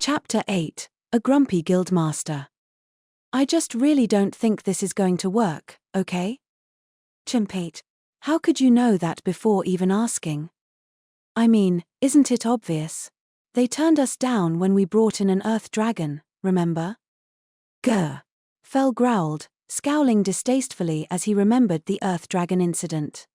Chapter 8, A Grumpy Guildmaster. I just really don't think this is going to work, okay? Chimpate. How could you know that before even asking? I mean, isn't it obvious? They turned us down when we brought in an earth dragon, remember? Grr. Fel growled, scowling distastefully as he remembered the earth dragon incident.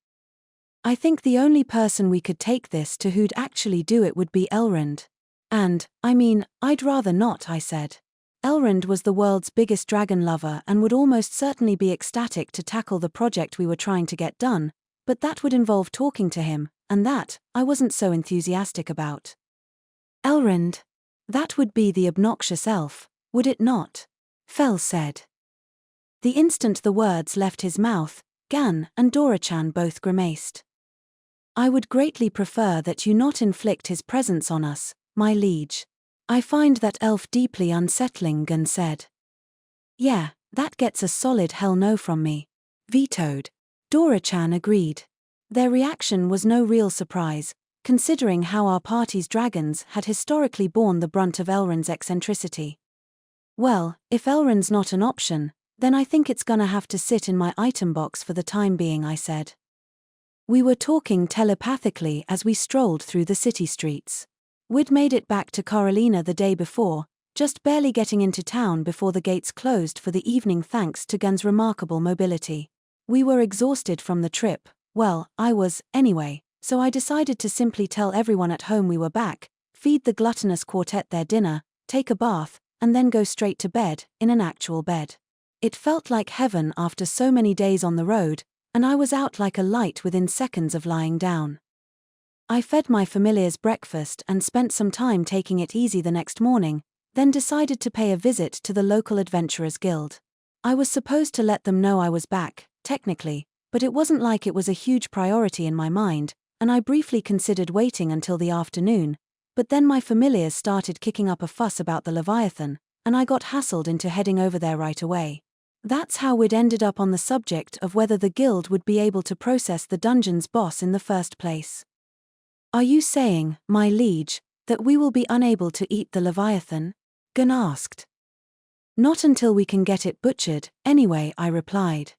I think the only person we could take this to who'd actually do it would be Elrond. And, I mean, I'd rather not, I said. Elrond was the world's biggest dragon lover and would almost certainly be ecstatic to tackle the project we were trying to get done, but that would involve talking to him, and that, I wasn't so enthusiastic about. Elrond? That would be the obnoxious elf, would it not? Fel said. The instant the words left his mouth, Gan and Dora-chan both grimaced. I would greatly prefer that you not inflict his presence on us, my liege. I find that elf deeply unsettling, Gan said. Yeah, that gets a solid hell no from me. Vetoed. Dora-chan agreed. Their reaction was no real surprise, considering how our party's dragons had historically borne the brunt of Elrond's eccentricity. Well, if Elrond's not an option, then I think it's gonna have to sit in my item box for the time being, I said. We were talking telepathically as we strolled through the city streets. We'd made it back to Coralina the day before, just barely getting into town before the gates closed for the evening thanks to Gun's remarkable mobility. We were exhausted from the trip, well, I was, anyway, so I decided to simply tell everyone at home we were back, feed the gluttonous quartet their dinner, take a bath, and then go straight to bed, in an actual bed. It felt like heaven after so many days on the road, and I was out like a light within seconds of lying down. I fed my familiars breakfast and spent some time taking it easy the next morning, then decided to pay a visit to the local Adventurers Guild. I was supposed to let them know I was back, technically, but it wasn't like it was a huge priority in my mind, and I briefly considered waiting until the afternoon, but then my familiars started kicking up a fuss about the Leviathan, and I got hassled into heading over there right away. That's how we'd ended up on the subject of whether the guild would be able to process the dungeon's boss in the first place. Are you saying, my liege, that we will be unable to eat the Leviathan? Gun asked. Not until we can get it butchered, anyway, I replied.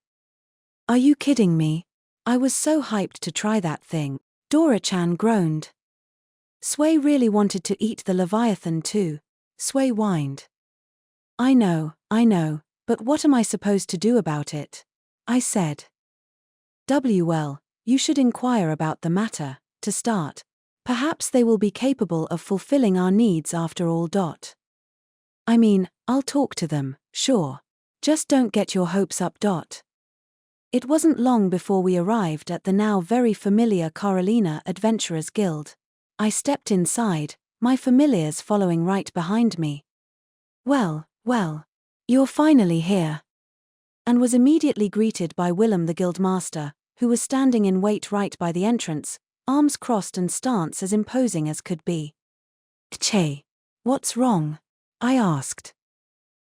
Are you kidding me? I was so hyped to try that thing. Dora-chan groaned. Sway really wanted to eat the Leviathan too. Sway whined. I know, but what am I supposed to do about it? I said. Well, you should inquire about the matter, to start. Perhaps they will be capable of fulfilling our needs after all. I mean, I'll talk to them, sure. Just don't get your hopes up. It wasn't long before we arrived at the now very familiar Coralina Adventurers Guild. I stepped inside, my familiars following right behind me. Well, you're finally here. And was immediately greeted by Willem the Guildmaster, who was standing in wait right by the entrance, arms crossed and stance as imposing as could be. Che, what's wrong? I asked.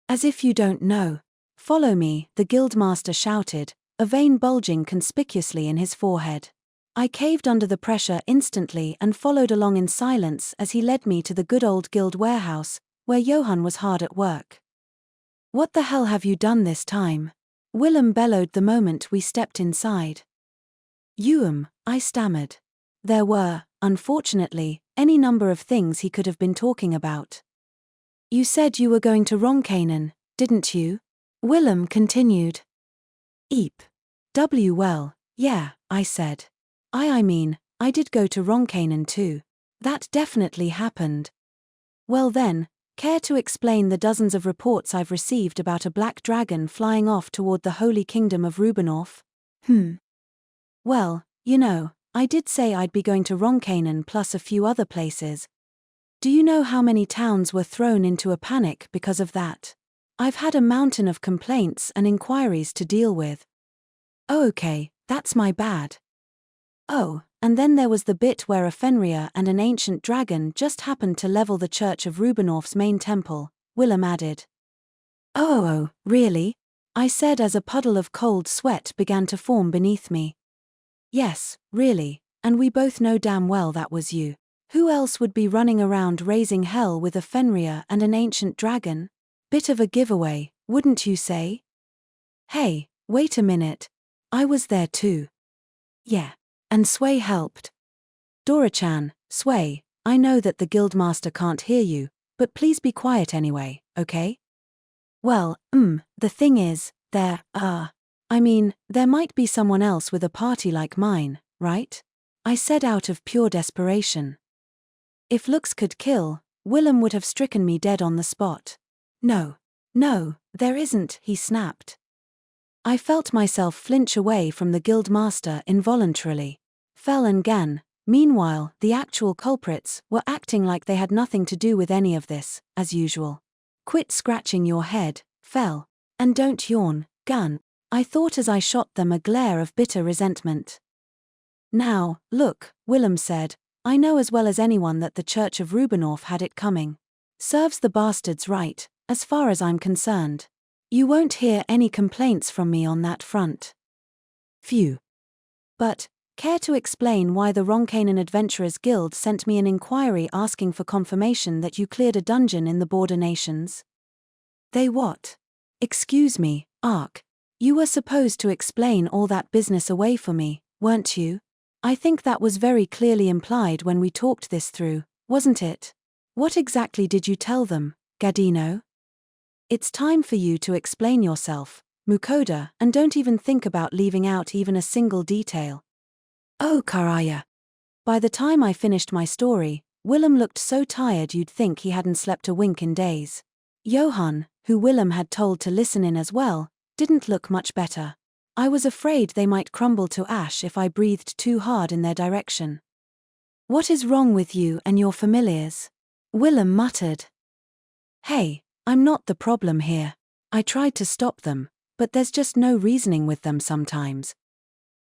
As if you don't know. Follow me, the Guildmaster shouted, a vein bulging conspicuously in his forehead. I caved under the pressure instantly and followed along in silence as he led me to the good old guild warehouse, where Johann was hard at work. What the hell have you done this time? Willem bellowed the moment we stepped inside. I stammered. There were, unfortunately, any number of things he could have been talking about. You said you were going to Ronkainen, didn't you? Willem continued. Eep. Well, yeah, I said. I mean, I did go to Ronkainen too. That definitely happened. Well then, care to explain the dozens of reports I've received about a black dragon flying off toward the Holy Kingdom of Rubenorf? Well, I did say I'd be going to Ronkainen plus a few other places. Do you know how many towns were thrown into a panic because of that? I've had a mountain of complaints and inquiries to deal with. Oh, okay, that's my bad. Oh, and then there was the bit where a Fenrir and an ancient dragon just happened to level the church of Rubenorf's main temple, Willem added. Oh, really? I said as a puddle of cold sweat began to form beneath me. Yes, really, and we both know damn well that was you. Who else would be running around raising hell with a Fenrir and an ancient dragon? Bit of a giveaway, wouldn't you say? Hey, wait a minute. I was there too. Yeah. And Sway helped. Dora-chan, Sway, I know that the guildmaster can't hear you, but please be quiet anyway, okay? Well, the thing is, there might be someone else with a party like mine, right? I said out of pure desperation. If looks could kill, Willem would have stricken me dead on the spot. No, there isn't, he snapped. I felt myself flinch away from the guildmaster involuntarily. Fel and Gan, meanwhile, the actual culprits, were acting like they had nothing to do with any of this, as usual. Quit scratching your head, Fel. And don't yawn, Gan, I thought as I shot them a glare of bitter resentment. Now, look, Willem said, I know as well as anyone that the Church of Rubinov had it coming. Serves the bastards right, as far as I'm concerned. You won't hear any complaints from me on that front. Phew. But, care to explain why the Ronkainen Adventurers Guild sent me an inquiry asking for confirmation that you cleared a dungeon in the border nations? They what? Excuse me, Ark. You were supposed to explain all that business away for me, weren't you? I think that was very clearly implied when we talked this through, wasn't it? What exactly did you tell them, Gadino? It's time for you to explain yourself, Mukouda, and don't even think about leaving out even a single detail. Oh, Karaya. By the time I finished my story, Willem looked so tired you'd think he hadn't slept a wink in days. Johan, who Willem had told to listen in as well, didn't look much better. I was afraid they might crumble to ash if I breathed too hard in their direction. What is wrong with you and your familiars? Willem muttered. Hey, I'm not the problem here. I tried to stop them, but there's just no reasoning with them sometimes.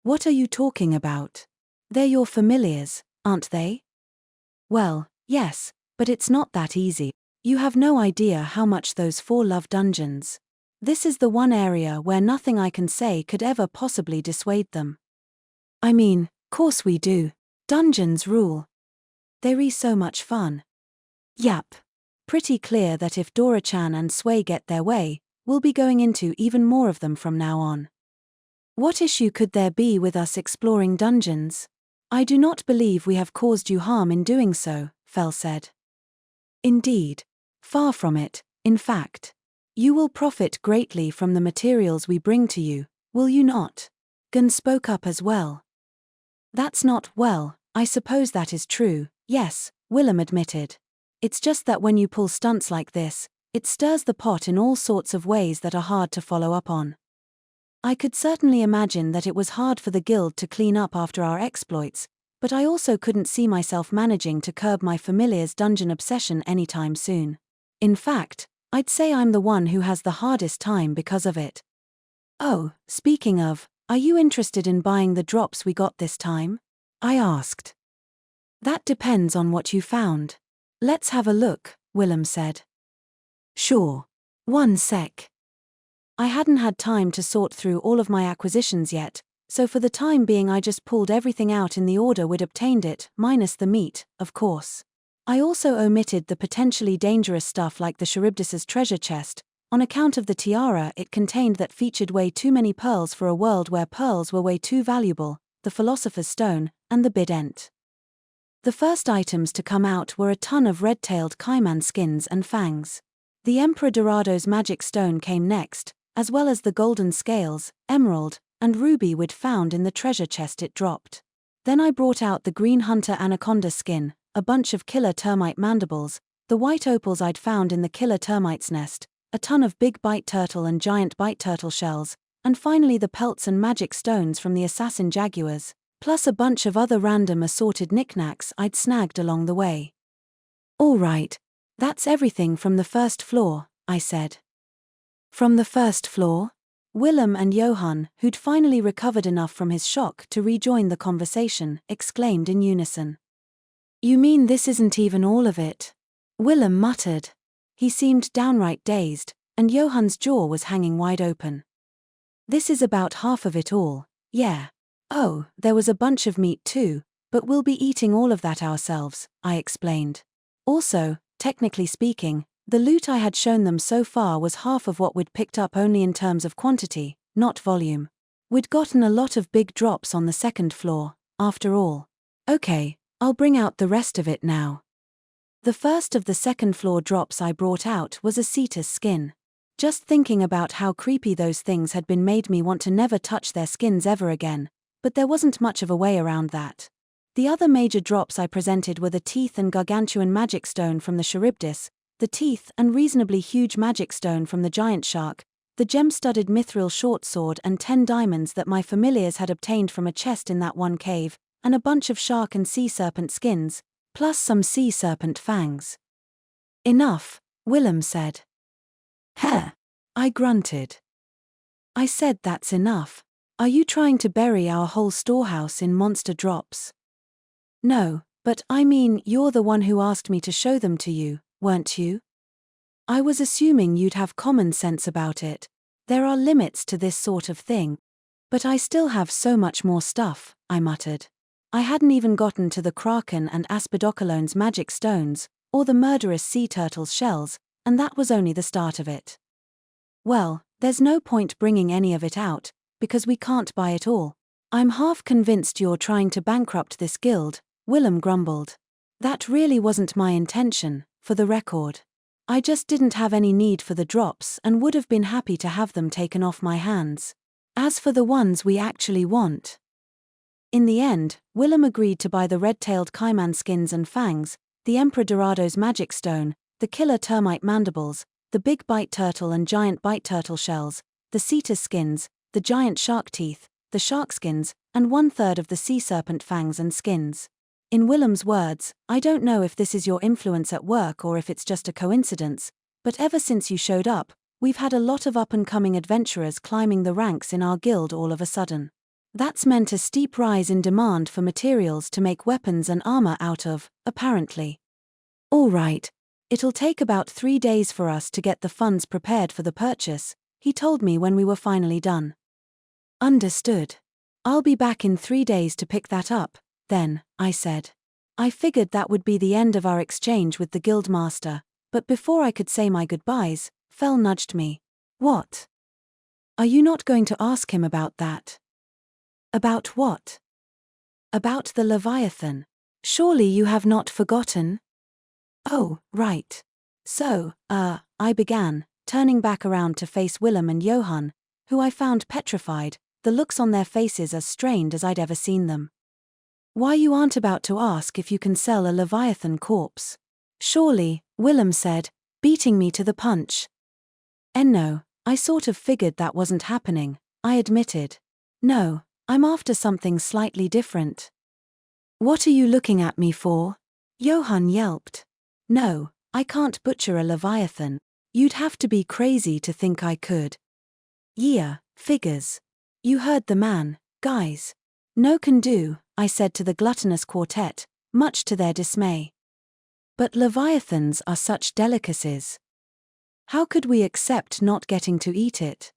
What are you talking about? They're your familiars, aren't they? Well, yes, but it's not that easy. You have no idea how much those four love dungeons. This is the one area where nothing I can say could ever possibly dissuade them. I mean, course we do. Dungeons rule. They're so much fun. Yap. Pretty clear that if Dora-chan and Sway get their way, we'll be going into even more of them from now on. What issue could there be with us exploring dungeons? I do not believe we have caused you harm in doing so, Fel said. Indeed. Far from it, in fact. You will profit greatly from the materials we bring to you, will you not? Gun spoke up as well. That's not, well, I suppose that is true, yes, Willem admitted. It's just that when you pull stunts like this, it stirs the pot in all sorts of ways that are hard to follow up on. I could certainly imagine that it was hard for the guild to clean up after our exploits, but I also couldn't see myself managing to curb my familiar's dungeon obsession anytime soon. In fact, I'd say I'm the one who has the hardest time because of it. Oh, speaking of, are you interested in buying the drops we got this time? I asked. That depends on what you found. Let's have a look, Willem said. Sure. One sec. I hadn't had time to sort through all of my acquisitions yet, so for the time being I just pulled everything out in the order we'd obtained it, minus the meat, of course. I also omitted the potentially dangerous stuff like the Charybdis's treasure chest, on account of the tiara it contained that featured way too many pearls for a world where pearls were way too valuable, the Philosopher's Stone, and the bident. The first items to come out were a ton of red-tailed caiman skins and fangs. The Emperor Dorado's magic stone came next, as well as the golden scales, emerald, and ruby we'd found in the treasure chest it dropped. Then I brought out the green hunter anaconda skin, a bunch of killer termite mandibles, the white opals I'd found in the killer termite's nest, a ton of big bite turtle and giant bite turtle shells, and finally the pelts and magic stones from the assassin jaguars, plus a bunch of other random assorted knickknacks I'd snagged along the way. All right, that's everything from the first floor, I said. From the first floor? Willem and Johan, who'd finally recovered enough from his shock to rejoin the conversation, exclaimed in unison. You mean this isn't even all of it? Willem muttered. He seemed downright dazed, and Johan's jaw was hanging wide open. This is about half of it all, yeah. Oh, there was a bunch of meat too, But we'll be eating all of that ourselves, I explained. Also, technically speaking, the loot I had shown them so far was half of what we'd picked up only in terms of quantity, not volume. We'd gotten a lot of big drops on the second floor, after all. Okay, I'll bring out the rest of it now. The first of the second floor drops I brought out was a cetus skin. Just thinking about how creepy those things had been made me want to never touch their skins ever again, but there wasn't much of a way around that. The other major drops I presented were the teeth and gargantuan magic stone from the Charybdis, the teeth and reasonably huge magic stone from the giant shark, the gem-studded mithril short sword and 10 diamonds that my familiars had obtained from a chest in that one cave, and a bunch of shark and sea serpent skins, plus some sea serpent fangs. Enough, Willem said. Heh, I grunted. I said that's enough. Are you trying to bury our whole storehouse in monster drops? No, but I mean you're the one who asked me to show them to you, weren't you? I was assuming you'd have common sense about it. There are limits to this sort of thing. But I still have so much more stuff, I muttered. I hadn't even gotten to the Kraken and Aspidocolone's magic stones, or the murderous sea turtle's shells, and that was only the start of it. Well, there's no point bringing any of it out, because we can't buy it all. I'm half convinced you're trying to bankrupt this guild, Willem grumbled. That really wasn't my intention, for the record. I just didn't have any need for the drops and would have been happy to have them taken off my hands. As for the ones we actually want. In the end, Willem agreed to buy the red-tailed caiman skins and fangs, the Emperor Dorado's magic stone, the killer termite mandibles, the big bite turtle and giant bite turtle shells, the cetus skins, the giant shark teeth, the shark skins, and 1/3 of the sea serpent fangs and skins. In Willem's words, I don't know if this is your influence at work or if it's just a coincidence, but ever since you showed up, we've had a lot of up-and-coming adventurers climbing the ranks in our guild all of a sudden. That's meant a steep rise in demand for materials to make weapons and armor out of, apparently. All right. It'll take about 3 days for us to get the funds prepared for the purchase, he told me when we were finally done. Understood. I'll be back in 3 days to pick that up, then, I said. I figured that would be the end of our exchange with the guildmaster, but before I could say my goodbyes, Fell nudged me. What? Are you not going to ask him about that? About what? About the Leviathan. Surely you have not forgotten? Oh, right. So, I began, turning back around to face Willem and Johan, who I found petrified, the looks on their faces as strained as I'd ever seen them. Why you aren't about to ask if you can sell a Leviathan corpse? Surely, Willem said, beating me to the punch. No, I sort of figured that wasn't happening, I admitted. No, I'm after something slightly different. What are you looking at me for? Johan yelped. No, I can't butcher a Leviathan. You'd have to be crazy to think I could. Yeah, figures. You heard the man, guys. No can do, I said to the gluttonous quartet, much to their dismay. But Leviathans are such delicacies. How could we accept not getting to eat it?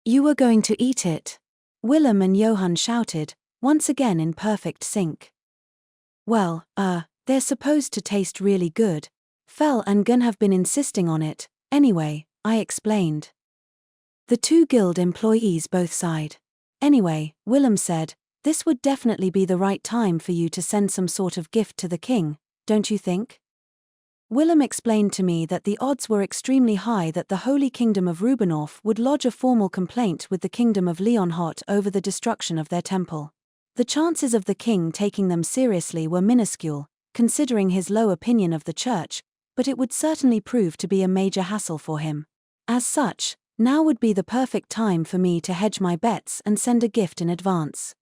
You were going to eat it? Willem and Johan shouted, once again in perfect sync. Well, they're supposed to taste really good. Fell and Gun have been insisting on it, anyway, I explained. The 2 guild employees both sighed. Anyway, Willem said, this would definitely be the right time for you to send some sort of gift to the king, don't you think? Willem explained to me that the odds were extremely high that the Holy Kingdom of Rubenorf would lodge a formal complaint with the Kingdom of Leonhot over the destruction of their temple. The chances of the king taking them seriously were minuscule, considering his low opinion of the church, but it would certainly prove to be a major hassle for him. As such, now would be the perfect time for me to hedge my bets and send a gift in advance.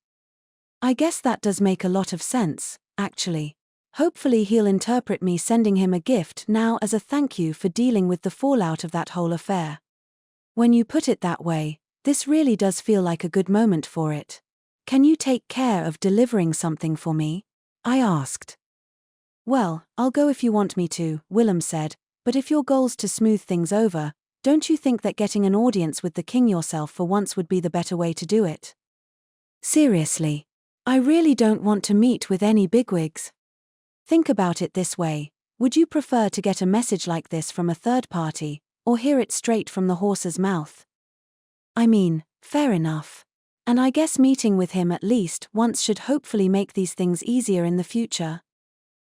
I guess that does make a lot of sense, actually. Hopefully he'll interpret me sending him a gift now as a thank you for dealing with the fallout of that whole affair. When you put it that way, this really does feel like a good moment for it. Can you take care of delivering something for me? I asked. Well, I'll go if you want me to, Willem said, but if your goal's to smooth things over, don't you think that getting an audience with the king yourself for once would be the better way to do it? Seriously. I really don't want to meet with any bigwigs. Think about it this way. Would you prefer to get a message like this from a third party, or hear it straight from the horse's mouth? I mean, fair enough. And I guess meeting with him at least once should hopefully make these things easier in the future.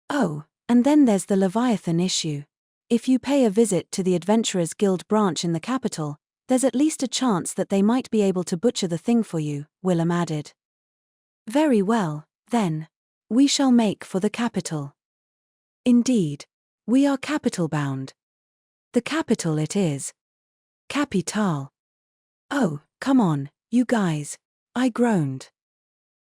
Oh, and then there's the Leviathan issue. If you pay a visit to the Adventurers Guild branch in the capital, there's at least a chance that they might be able to butcher the thing for you, Willem added. Very well, then. We shall make for the capital. Indeed. We are capital-bound. The capital it is. Capital. Oh, come on, you guys. I groaned.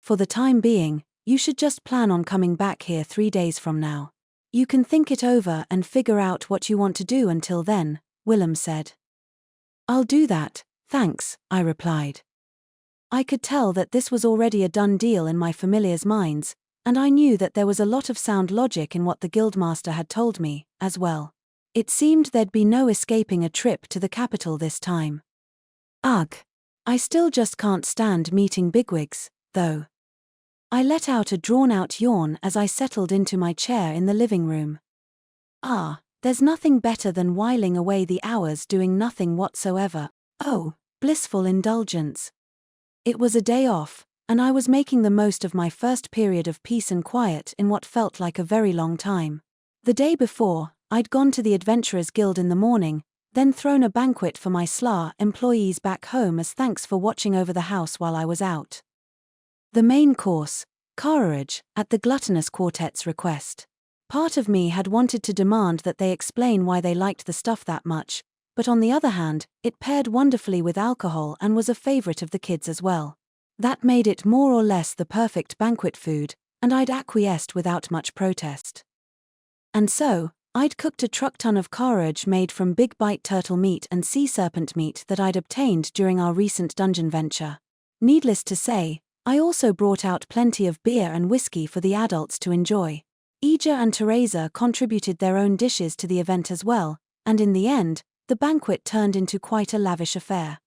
For the time being, you should just plan on coming back here 3 days from now. You can think it over and figure out what you want to do until then, Willem said. I'll do that, thanks, I replied. I could tell that this was already a done deal in my familiars' minds, and I knew that there was a lot of sound logic in what the guildmaster had told me, as well. It seemed there'd be no escaping a trip to the capital this time. Ugh. I still just can't stand meeting bigwigs, though. I let out a drawn-out yawn as I settled into my chair in the living room. There's nothing better than whiling away the hours doing nothing whatsoever. Oh, blissful indulgence. It was a day off, and I was making the most of my first period of peace and quiet in what felt like a very long time. The day before, I'd gone to the Adventurers Guild in the morning, then thrown a banquet for my SLA employees back home as thanks for watching over the house while I was out. The main course, carrage, at the Gluttonous Quartet's request. Part of me had wanted to demand that they explain why they liked the stuff that much, but on the other hand, it paired wonderfully with alcohol and was a favorite of the kids as well. That made it more or less the perfect banquet food, and I'd acquiesced without much protest. And so, I'd cooked a truck-ton of carrage made from big bite turtle meat and sea serpent meat that I'd obtained during our recent dungeon venture. Needless to say, I also brought out plenty of beer and whiskey for the adults to enjoy. Ija and Teresa contributed their own dishes to the event as well, and in the end, the banquet turned into quite a lavish affair.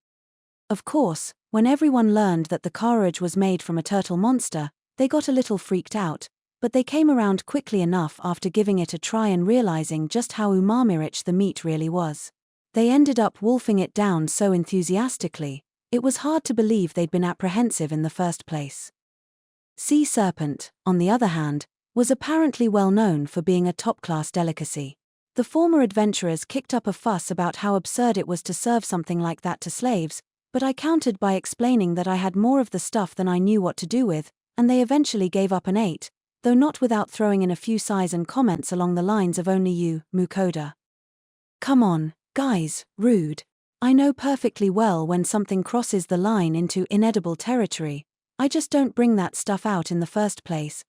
Of course, when everyone learned that the carrage was made from a turtle monster, they got a little freaked out, but they came around quickly enough after giving it a try and realizing just how umami-rich the meat really was. They ended up wolfing it down so enthusiastically, it was hard to believe they'd been apprehensive in the first place. Sea serpent, on the other hand, was apparently well known for being a top-class delicacy. The former adventurers kicked up a fuss about how absurd it was to serve something like that to slaves, but I countered by explaining that I had more of the stuff than I knew what to do with, and they eventually gave up and ate, though not without throwing in a few sighs and comments along the lines of only you, Mukouda. Come on, guys, rude. I know perfectly well when something crosses the line into inedible territory, I just don't bring that stuff out in the first place.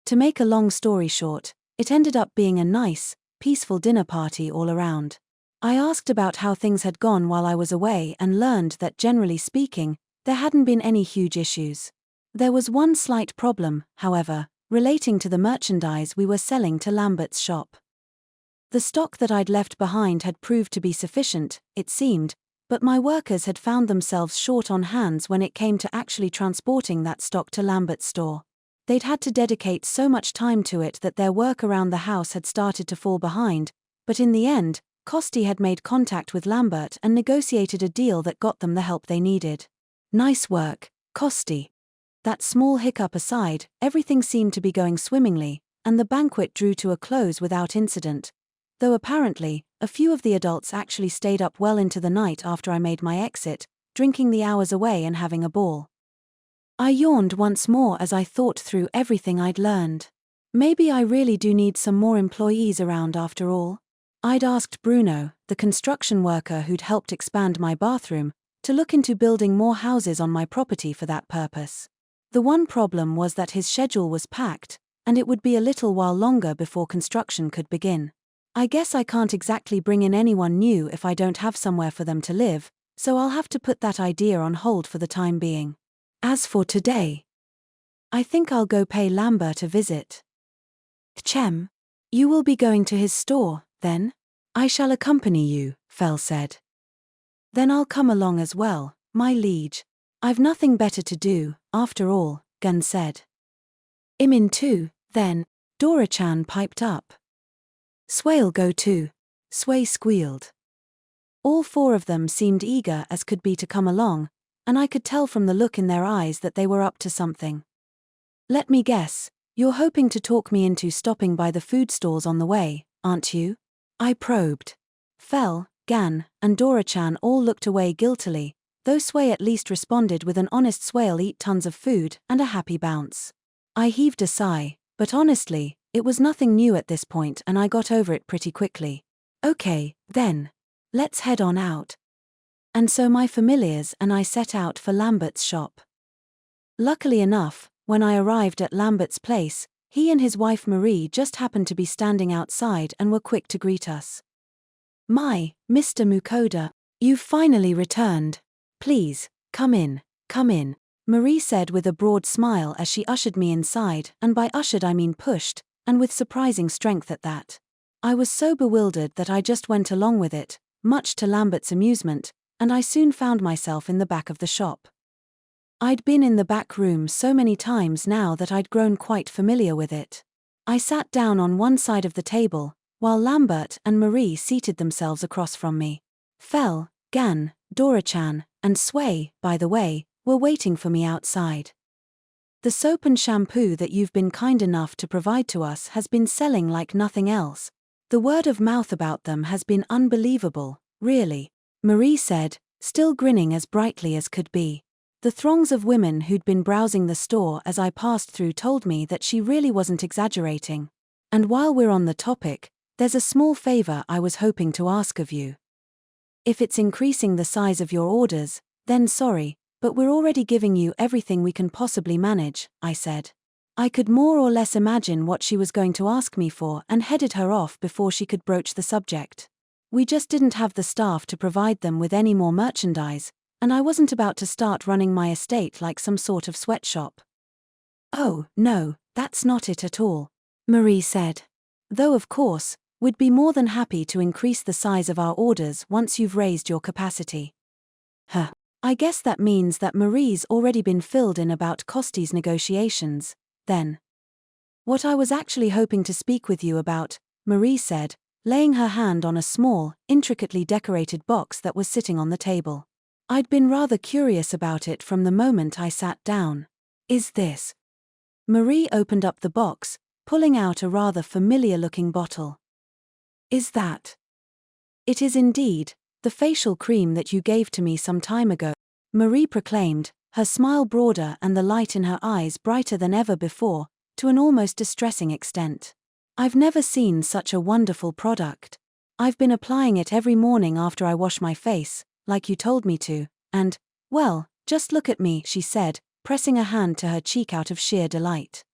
To make a long story short, it ended up being a nice, peaceful dinner party all around. I asked about how things had gone while I was away and learned that generally speaking, there hadn't been any huge issues. There was one slight problem, however, relating to the merchandise we were selling to Lambert's shop. The stock that I'd left behind had proved to be sufficient, it seemed, but my workers had found themselves short on hands when it came to actually transporting that stock to Lambert's store. They'd had to dedicate so much time to it that their work around the house had started to fall behind, but in the end, Costi had made contact with Lambert and negotiated a deal that got them the help they needed. Nice work, Costi. That small hiccup aside, everything seemed to be going swimmingly, and the banquet drew to a close without incident, though apparently, a few of the adults actually stayed up well into the night after I made my exit, drinking the hours away and having a ball. I yawned once more as I thought through everything I'd learned. Maybe I really do need some more employees around after all. I'd asked Bruno, the construction worker who'd helped expand my bathroom, to look into building more houses on my property for that purpose. The one problem was that his schedule was packed, and it would be a little while longer before construction could begin. I guess I can't exactly bring in anyone new if I don't have somewhere for them to live, so I'll have to put that idea on hold for the time being. As for today, I think I'll go pay Lambert a visit. Chem, you will be going to his store, then? I shall accompany you, Fell said. Then I'll come along as well, my liege. I've nothing better to do, after all, Gun said. I'm in too, then, Dora-chan piped up. Sway'll go too, Sway squealed. All four of them seemed eager as could be to come along, and I could tell from the look in their eyes that they were up to something. Let me guess, you're hoping to talk me into stopping by the food stalls on the way, aren't you? I probed. Fel, Gan, and Dora-chan all looked away guiltily, though Sway at least responded with an honest Sway'll eat tons of food and a happy bounce. I heaved a sigh, but honestly, it was nothing new at this point and I got over it pretty quickly. Okay, then. Let's head on out. And so my familiars and I set out for Lambert's shop. Luckily enough, when I arrived at Lambert's place, he and his wife Marie just happened to be standing outside and were quick to greet us. My, Mr. Mukouda, you've finally returned. Please, come in, Marie said with a broad smile as she ushered me inside, and by ushered I mean pushed, and with surprising strength at that. I was so bewildered that I just went along with it, much to Lambert's amusement, and I soon found myself in the back of the shop. I'd been in the back room so many times now that I'd grown quite familiar with it. I sat down on one side of the table, while Lambert and Marie seated themselves across from me. Fel, Gan, Dora-chan, and Sway, by the way, were waiting for me outside. The soap and shampoo that you've been kind enough to provide to us has been selling like nothing else. The word of mouth about them has been unbelievable, really, Marie said, still grinning as brightly as could be. The throngs of women who'd been browsing the store as I passed through told me that she really wasn't exaggerating. And while we're on the topic, there's a small favor I was hoping to ask of you. If it's increasing the size of your orders, then sorry, but we're already giving you everything we can possibly manage, I said. I could more or less imagine what she was going to ask me for and headed her off before she could broach the subject. We just didn't have the staff to provide them with any more merchandise, and I wasn't about to start running my estate like some sort of sweatshop. Oh, no, that's not it at all, Marie said. Though of course, we'd be more than happy to increase the size of our orders once you've raised your capacity. Huh. I guess that means that Marie's already been filled in about Kosti's negotiations. Then. What I was actually hoping to speak with you about, Marie said, laying her hand on a small, intricately decorated box that was sitting on the table. I'd been rather curious about it from the moment I sat down. Is this? Marie opened up the box, pulling out a rather familiar-looking bottle. Is that? It is indeed, the facial cream that you gave to me some time ago, Marie proclaimed, her smile broader and the light in her eyes brighter than ever before, to an almost distressing extent. I've never seen such a wonderful product. I've been applying it every morning after I wash my face, like you told me to, and, well, just look at me, she said, pressing a hand to her cheek out of sheer delight.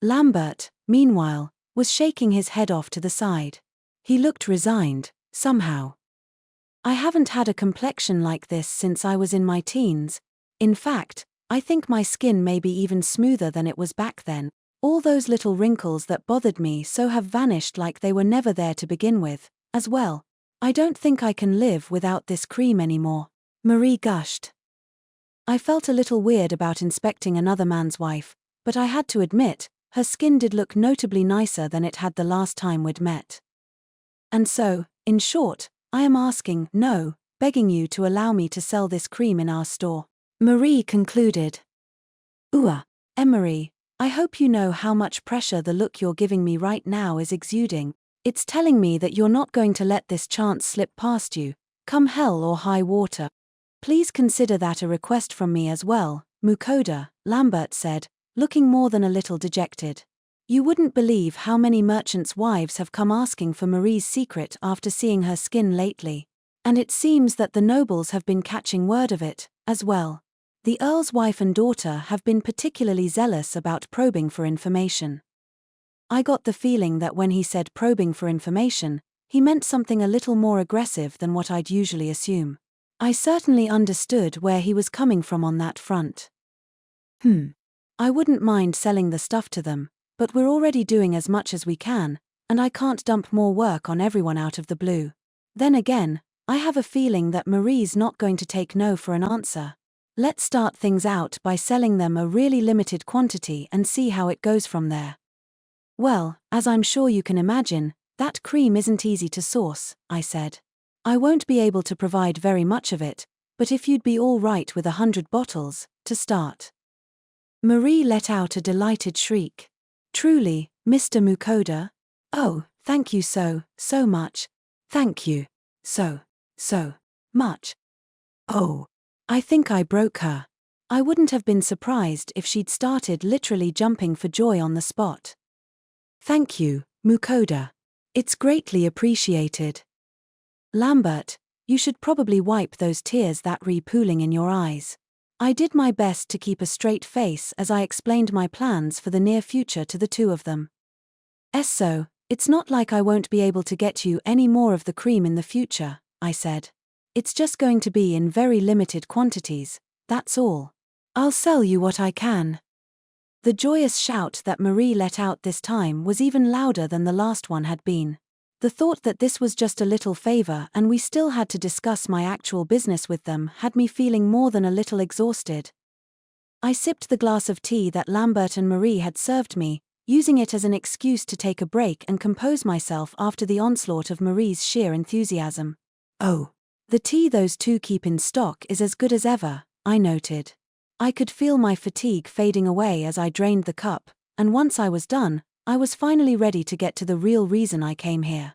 Lambert, meanwhile, was shaking his head off to the side. He looked resigned, somehow. I haven't had a complexion like this since I was in my teens. In fact, I think my skin may be even smoother than it was back then. All those little wrinkles that bothered me so have vanished like they were never there to begin with, as well. I don't think I can live without this cream anymore, Marie gushed. I felt a little weird about inspecting another man's wife, but I had to admit, her skin did look notably nicer than it had the last time we'd met. And so, in short, I am asking, no, begging you to allow me to sell this cream in our store, Marie concluded. Emery, I hope you know how much pressure the look you're giving me right now is exuding. It's telling me that you're not going to let this chance slip past you, come hell or high water. Please consider that a request from me as well, Mukouda, Lambert said, looking more than a little dejected. You wouldn't believe how many merchants' wives have come asking for Marie's secret after seeing her skin lately. And it seems that the nobles have been catching word of it, as well. The Earl's wife and daughter have been particularly zealous about probing for information. I got the feeling that when he said probing for information, he meant something a little more aggressive than what I'd usually assume. I certainly understood where he was coming from on that front. I wouldn't mind selling the stuff to them, but we're already doing as much as we can, and I can't dump more work on everyone out of the blue. Then again, I have a feeling that Marie's not going to take no for an answer. Let's start things out by selling them a really limited quantity and see how it goes from there. Well, as I'm sure you can imagine, that cream isn't easy to source, I said. I won't be able to provide very much of it, but if you'd be all right with 100 bottles, to start. Marie let out a delighted shriek. Truly, Mr. Mukouda? Oh, thank you so much. Thank you. So much. Oh. I think I broke her. I wouldn't have been surprised if she'd started literally jumping for joy on the spot. Thank you, Mukouda. It's greatly appreciated. Lambert, you should probably wipe those tears that were pooling in your eyes. I did my best to keep a straight face as I explained my plans for the near future to the two of them. So, it's not like I won't be able to get you any more of the cream in the future, I said. It's just going to be in very limited quantities, that's all. I'll sell you what I can. The joyous shout that Marie let out this time was even louder than the last one had been. The thought that this was just a little favor and we still had to discuss my actual business with them had me feeling more than a little exhausted. I sipped the glass of tea that Lambert and Marie had served me, using it as an excuse to take a break and compose myself after the onslaught of Marie's sheer enthusiasm. Oh. The tea those two keep in stock is as good as ever, I noted. I could feel my fatigue fading away as I drained the cup, and once I was done, I was finally ready to get to the real reason I came here.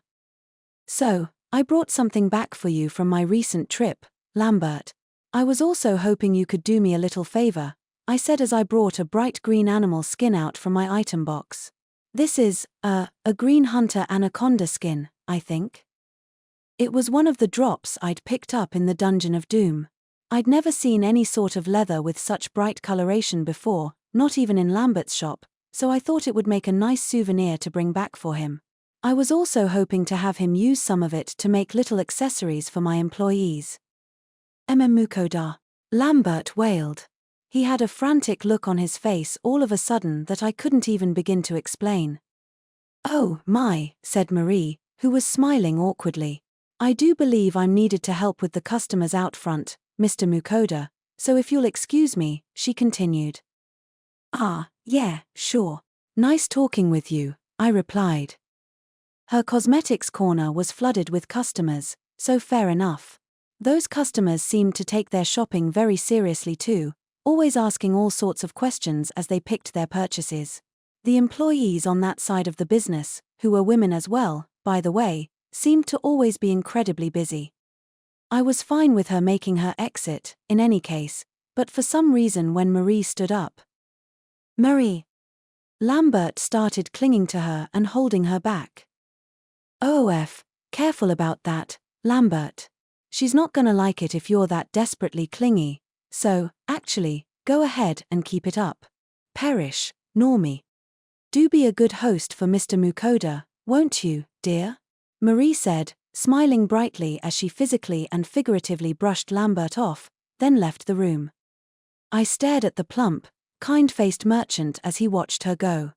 So, I brought something back for you from my recent trip, Lambert. I was also hoping you could do me a little favor, I said as I brought a bright green animal skin out from my item box. This is, a green hunter anaconda skin, I think. It was one of the drops I'd picked up in the Dungeon of Doom. I'd never seen any sort of leather with such bright coloration before, not even in Lambert's shop, so I thought it would make a nice souvenir to bring back for him. I was also hoping to have him use some of it to make little accessories for my employees. Mukouda. Lambert wailed. He had a frantic look on his face all of a sudden that I couldn't even begin to explain. Oh, my, said Marie, who was smiling awkwardly. I do believe I'm needed to help with the customers out front, Mr. Mukouda, so if you'll excuse me, she continued. Ah, yeah, sure. Nice talking with you, I replied. Her cosmetics corner was flooded with customers, so fair enough. Those customers seemed to take their shopping very seriously too, always asking all sorts of questions as they picked their purchases. The employees on that side of the business, who were women as well, by the way, seemed to always be incredibly busy. I was fine with her making her exit, in any case, but for some reason when Marie stood up. Marie! Lambert started clinging to her and holding her back. Careful about that, Lambert. She's not gonna like it if you're that desperately clingy, so, actually, go ahead and keep it up. Perish, Normie. Do be a good host for Mr. Mukouda, won't you, dear? Marie said, smiling brightly as she physically and figuratively brushed Lambert off, then left the room. I stared at the plump, kind-faced merchant as he watched her go.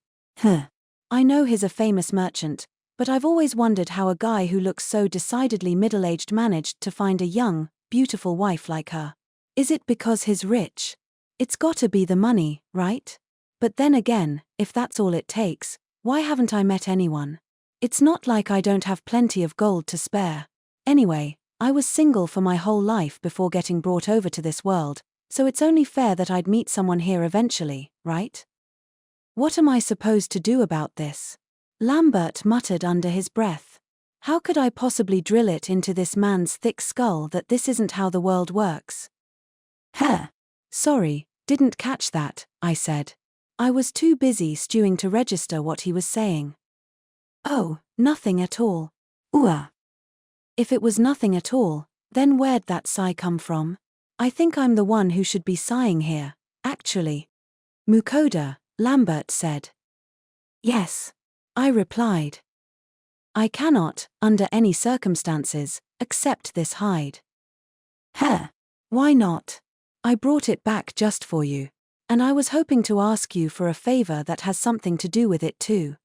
I know he's a famous merchant, but I've always wondered how a guy who looks so decidedly middle-aged managed to find a young, beautiful wife like her. Is it because he's rich? It's gotta be the money, right? But then again, if that's all it takes, why haven't I met anyone? It's not like I don't have plenty of gold to spare. Anyway, I was single for my whole life before getting brought over to this world, so it's only fair that I'd meet someone here eventually, right? What am I supposed to do about this? Lambert muttered under his breath. How could I possibly drill it into this man's thick skull that this isn't how the world works? Sorry, didn't catch that, I said. I was too busy stewing to register what he was saying. Oh, nothing at all. If it was nothing at all, then where'd that sigh come from? I think I'm the one who should be sighing here, actually. Mukouda, Lambert said. Yes, I replied. I cannot, under any circumstances, accept this hide. Why not? I brought it back just for you. And I was hoping to ask you for a favor that has something to do with it too.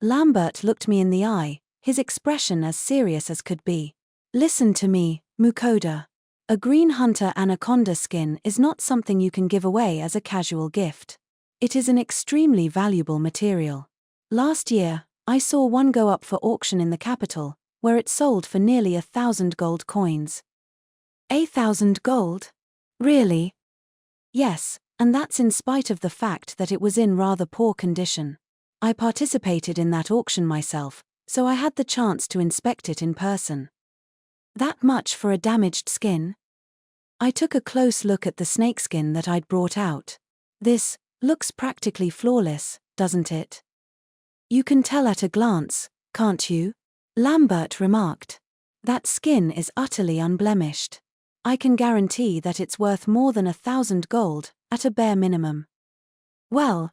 Lambert looked me in the eye, his expression as serious as could be. Listen to me, Mukouda. A green hunter anaconda skin is not something you can give away as a casual gift. It is an extremely valuable material. Last year, I saw one go up for auction in the capital, where it sold for nearly 1,000 gold coins. 1,000 gold? Really? Yes, and that's in spite of the fact that it was in rather poor condition. I participated in that auction myself, so I had the chance to inspect it in person. That much for a damaged skin? I took a close look at the snakeskin that I'd brought out. This looks practically flawless, doesn't it? You can tell at a glance, can't you? Lambert remarked. That skin is utterly unblemished. I can guarantee that it's worth more than 1,000 gold, at a bare minimum. Well,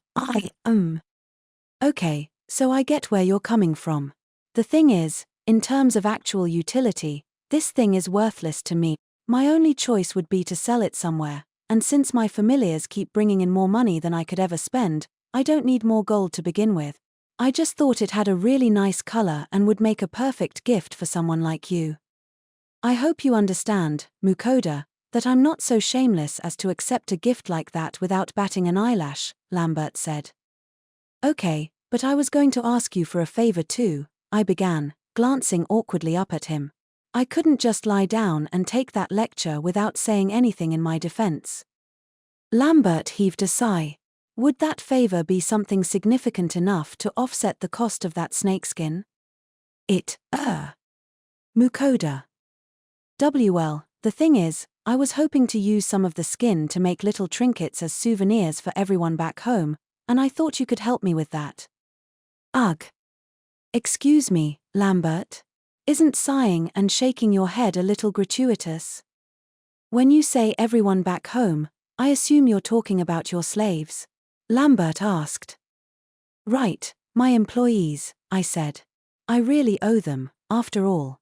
Okay, so I get where you're coming from. The thing is, in terms of actual utility, this thing is worthless to me. My only choice would be to sell it somewhere, and since my familiars keep bringing in more money than I could ever spend, I don't need more gold to begin with. I just thought it had a really nice color and would make a perfect gift for someone like you. I hope you understand, Mukouda, that I'm not so shameless as to accept a gift like that without batting an eyelash, Lambert said. Okay, but I was going to ask you for a favor too, I began, glancing awkwardly up at him. I couldn't just lie down and take that lecture without saying anything in my defense. Lambert heaved a sigh. Would that favor be something significant enough to offset the cost of that snakeskin? Mukouda. Well, the thing is, I was hoping to use some of the skin to make little trinkets as souvenirs for everyone back home, and I thought you could help me with that. Ugh. Excuse me, Lambert. Isn't sighing and shaking your head a little gratuitous? When you say everyone back home, I assume you're talking about your slaves? Lambert asked. Right, my employees, I said. I really owe them, after all.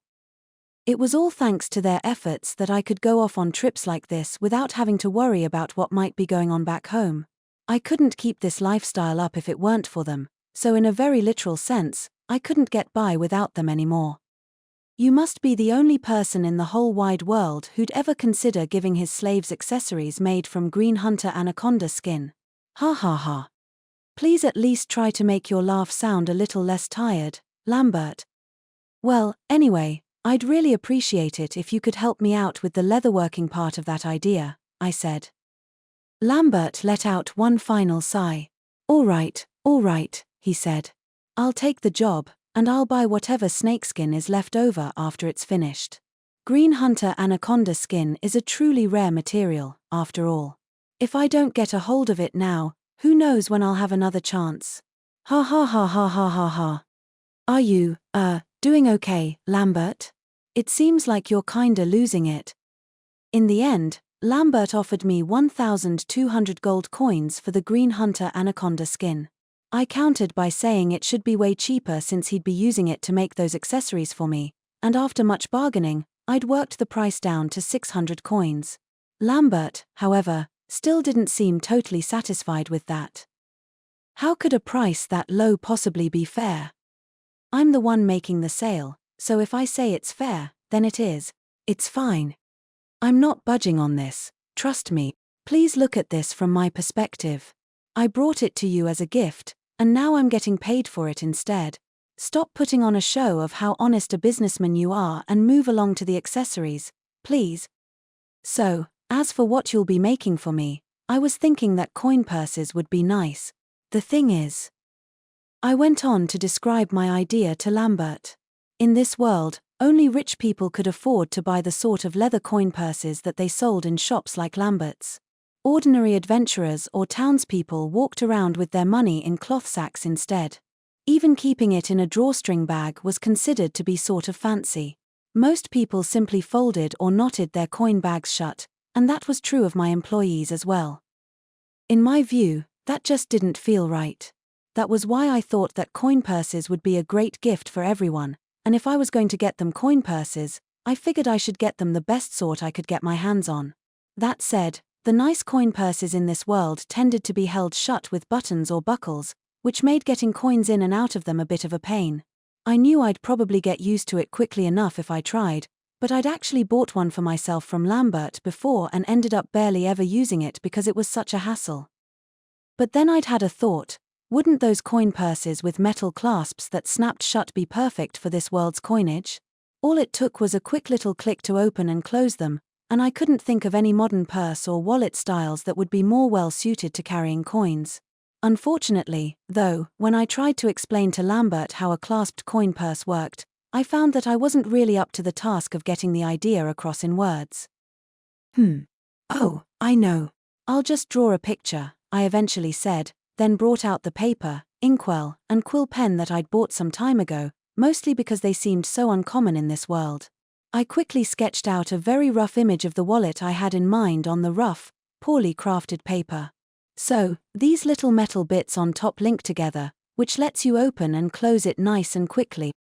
It was all thanks to their efforts that I could go off on trips like this without having to worry about what might be going on back home. I couldn't keep this lifestyle up if it weren't for them, so in a very literal sense, I couldn't get by without them anymore. You must be the only person in the whole wide world who'd ever consider giving his slaves accessories made from green hunter anaconda skin. Ha ha ha. Please at least try to make your laugh sound a little less tired, Lambert. Well, anyway, I'd really appreciate it if you could help me out with the leatherworking part of that idea, I said. Lambert let out one final sigh. All right, he said. I'll take the job, and I'll buy whatever snakeskin is left over after it's finished. Green hunter anaconda skin is a truly rare material, after all. If I don't get a hold of it now, who knows when I'll have another chance. Ha ha ha ha ha ha ha. Are you, doing okay, Lambert? It seems like you're kinda losing it. In the end, Lambert offered me 1,200 gold coins for the green hunter anaconda skin. I countered by saying it should be way cheaper since he'd be using it to make those accessories for me, and after much bargaining, I'd worked the price down to 600 coins. Lambert, however, still didn't seem totally satisfied with that. How could a price that low possibly be fair? I'm the one making the sale, so if I say it's fair, then it is. It's fine. I'm not budging on this, trust me. Please look at this from my perspective. I brought it to you as a gift, and now I'm getting paid for it instead. Stop putting on a show of how honest a businessman you are and move along to the accessories, please. So, as for what you'll be making for me, I was thinking that coin purses would be nice. The thing is, I went on to describe my idea to Lambert. In this world, only rich people could afford to buy the sort of leather coin purses that they sold in shops like Lambert's. Ordinary adventurers or townspeople walked around with their money in cloth sacks instead. Even keeping it in a drawstring bag was considered to be sort of fancy. Most people simply folded or knotted their coin bags shut, and that was true of my employees as well. In my view, that just didn't feel right. That was why I thought that coin purses would be a great gift for everyone, and if I was going to get them coin purses, I figured I should get them the best sort I could get my hands on. That said, the nice coin purses in this world tended to be held shut with buttons or buckles, which made getting coins in and out of them a bit of a pain. I knew I'd probably get used to it quickly enough if I tried, But I'd actually bought one for myself from Lambert before and ended up barely ever using it because it was such a hassle. But then I'd had a thought, wouldn't those coin purses with metal clasps that snapped shut be perfect for this world's coinage? All it took was a quick little click to open and close them, and I couldn't think of any modern purse or wallet styles that would be more well suited to carrying coins. Unfortunately, though, when I tried to explain to Lambert how a clasped coin purse worked, I found that I wasn't really up to the task of getting the idea across in words. Oh, I know. I'll just draw a picture, I eventually said, then brought out the paper, inkwell, and quill pen that I'd bought some time ago, mostly because they seemed so uncommon in this world. I quickly sketched out a very rough image of the wallet I had in mind on the rough, poorly crafted paper. So, these little metal bits on top link together, which lets you open and close it nice and quickly.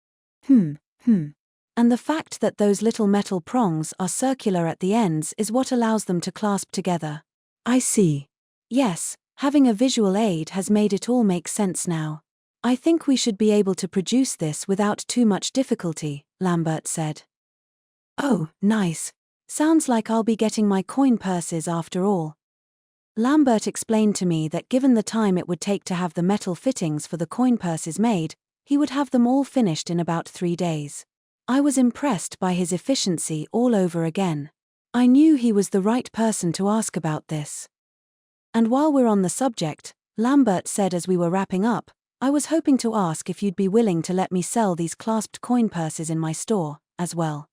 And the fact that those little metal prongs are circular at the ends is what allows them to clasp together. I see. Yes, having a visual aid has made it all make sense now. I think we should be able to produce this without too much difficulty, Lambert said. Oh, nice. Sounds like I'll be getting my coin purses after all. Lambert explained to me that given the time it would take to have the metal fittings for the coin purses made, he would have them all finished in about 3 days. I was impressed by his efficiency all over again. I knew he was the right person to ask about this. And while we're on the subject, Lambert said as we were wrapping up, I was hoping to ask if you'd be willing to let me sell these clasped coin purses in my store, as well.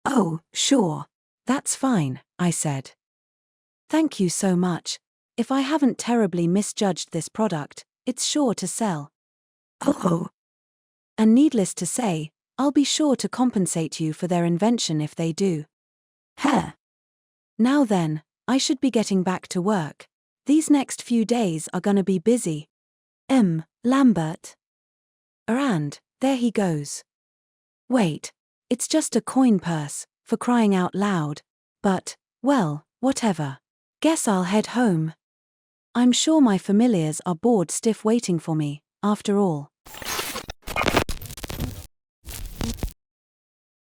Oh, sure. That's fine, I said. Thank you so much. If I haven't terribly misjudged this product, it's sure to sell. Oh. And needless to say, I'll be sure to compensate you for their invention if they do. Now then, I should be getting back to work. These next few days are gonna be busy. Lambert. And there he goes. Wait, it's just a coin purse, for crying out loud. But, well, whatever. Guess I'll head home. I'm sure my familiars are bored stiff waiting for me, after all.